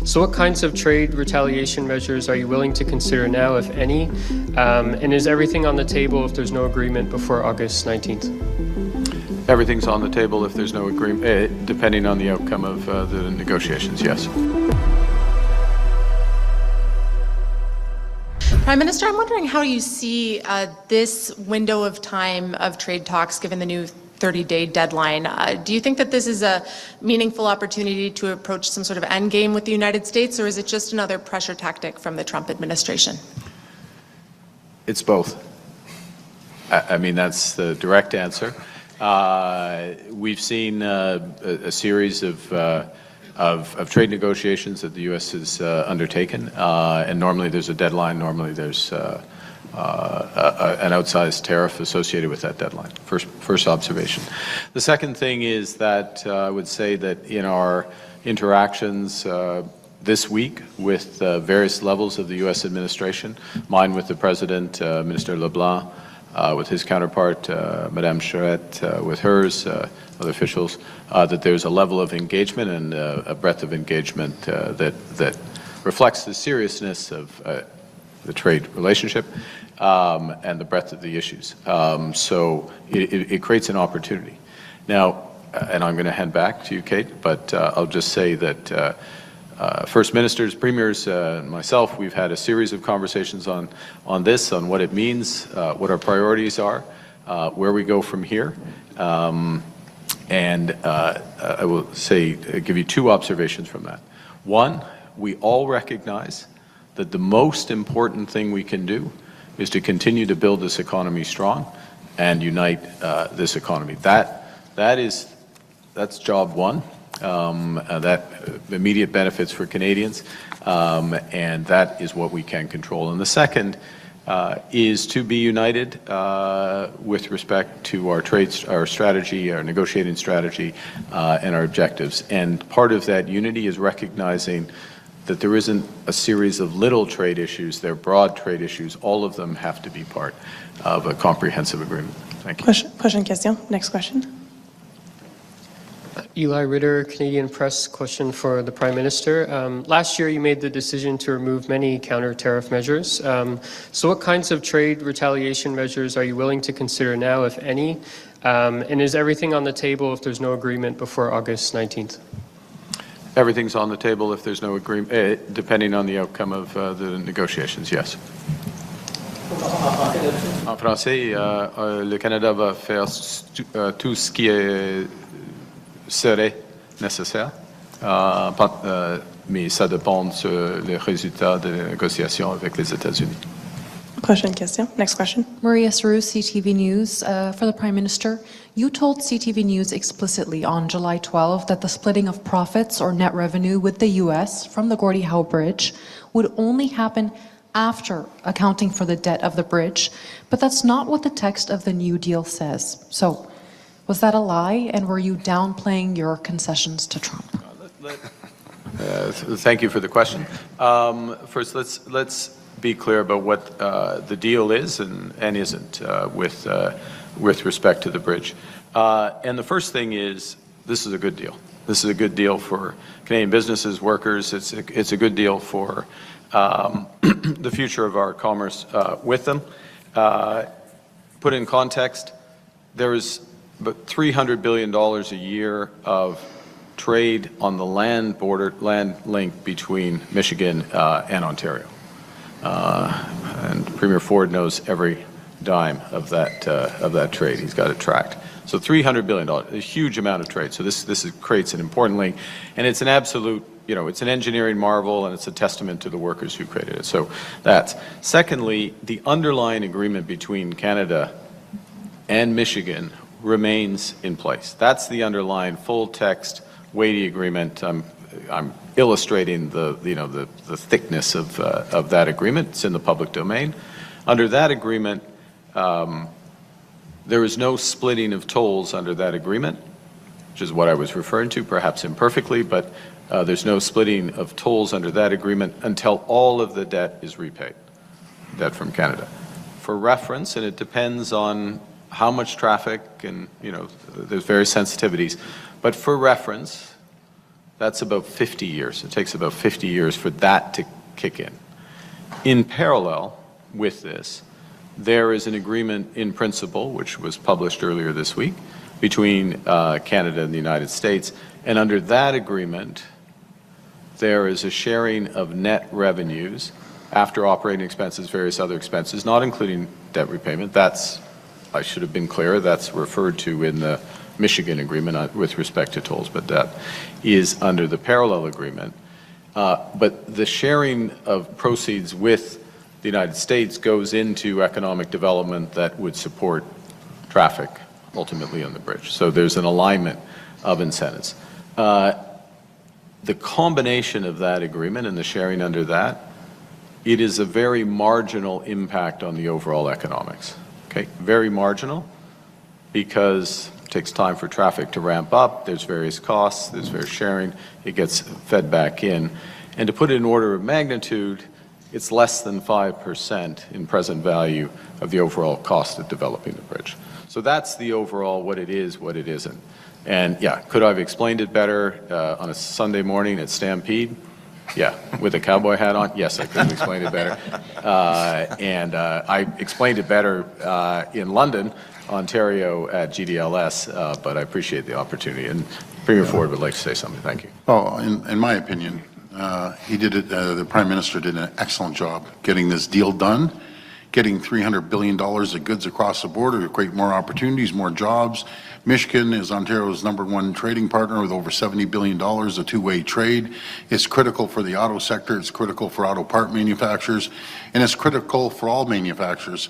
So what kinds of trade retaliation measures are you willing to consider now, if any? And is everything on the table if there's no agreement before August 19th? Everything's on the table if there's no agreement, depending on the outcome of the negotiations, yes. Prime Minister, I'm wondering how you see this window of time of trade talks given the new 30-day deadline. Do you think that this is a meaningful opportunity to approach some sort of endgame with the United States, or is it just another pressure tactic from the Trump administration? It's both. I mean, that's the direct answer. We've seen a series of trade negotiations that the U.S. has undertaken, and normally there's a deadline. Normally there's an outsized tariff associated with that deadline. First observation. The second thing is that I would say that in our interactions this week with various levels of the U.S. administration, mine with the President, Minister LeBlanc, with his counterpart, Madame Charette, with hers, other officials, that there's a level of engagement and a breadth of engagement that reflects the seriousness of the trade relationship and the breadth of the issues. So it creates an opportunity. Now, and I'm going to hand back to you, Kate, but I'll just say that First Ministers, Premiers, and myself, we've had a series of conversations on this, on what it means, what our priorities are, where we go from here. And I will say, give you two observations from that. One, we all recognize that the most important thing we can do is to continue to build this economy strong and unite this economy. That's job one. That immediate benefits for Canadians, and that is what we can control. And the second is to be united with respect to our strategy, our negotiating strategy, and our objectives. And part of that unity is recognizing that there isn't a series of little trade issues, they're broad trade issues. All of them have to be part of a comprehensive agreement. Thank you. Prochaine question. Next question. Eli Ritter, Canadian Press, question for the Prime Minister. Last year you made the decision to remove many counter-tariff measures. So what kinds of trade retaliation measures are you willing to consider now, if any? And is everything on the table if there's no agreement before August 19th? Everything's on the table if there's no agreement, depending on the outcome of the negotiations, yes. En français, le Canada va faire tout ce qui serait nécessaire, mais ça dépend sur les résultats des négociations avec les États-Unis. Prochaine question. Next question. Maria Saru, CTV News. For the Prime Minister, you told CTV News explicitly on July 12 that the splitting of profits or net revenue with the U.S. from the Gordie Howe Bridge would only happen after accounting for the debt of the bridge, but that's not what the text of the New Deal says. So, was that a lie, and were you downplaying your concessions to Trump? Thank you for the question. First, let's be clear about what the deal is and isn't with respect to the bridge. And the first thing is, this is a good deal. This is a good deal for Canadian businesses, workers. It's a good deal for the future of our commerce with them. Put in context, there is about $300 billion a year of trade on the land link between Michigan and Ontario. And Premier Ford knows every dime of that trade. He's got it tracked. So $300 billion, a huge amount of trade. So this creates an important link, and it's an absolute, it's an engineering marvel, and it's a testament to the workers who created it. So that's. Secondly, the underlying agreement between Canada and Michigan remains in place. That's the underlying full text, weighty agreement. I'm illustrating the thickness of that agreement. It's in the public domain. Under that agreement, there is no splitting of tolls under that agreement, which is what I was referring to, perhaps imperfectly, but there's no splitting of tolls under that agreement until all of the debt is repaid, debt from Canada. For reference, and it depends on how much traffic and, there's various sensitivities, but for reference, That's about 50 years. It takes about 50 years for that to kick in. In parallel with this, there is an agreement in principle, which was published earlier this week, between Canada and the United States. And under that agreement, there is a sharing of net revenues after operating expenses, various other expenses, not including debt repayment. That's, I should have been clearer, that's referred to in the Michigan agreement with respect to tolls, but that is under the parallel agreement. But the sharing of proceeds with the United States goes into economic development that would support traffic ultimately on the bridge. So there's an alignment of incentives. The combination of that agreement and the sharing under that, it is a very marginal impact on the overall economics. Okay, very marginal, because it takes time for traffic to ramp up, there's various costs, there's various sharing, it gets fed back in. And to put it in order of magnitude, it's less than 5% in present value of the overall cost of developing the bridge. So that's the overall what it is, what it isn't. And yeah, could I have explained it better on a Sunday morning at Stampede? Yeah, with a cowboy hat on? Yes, I could have explained it better. And I explained it better in London, Ontario at GDLS, but I appreciate the opportunity. And Premier Ford would like to say something. Thank you. Well, in my opinion, the Prime Minister did an excellent job getting this deal done, getting $300 billion of goods across the border to create more opportunities, more jobs. Michigan is Ontario's #1 trading partner with over $70 billion of two-way trade. It's critical for the auto sector, it's critical for auto part manufacturers, and it's critical for all manufacturers.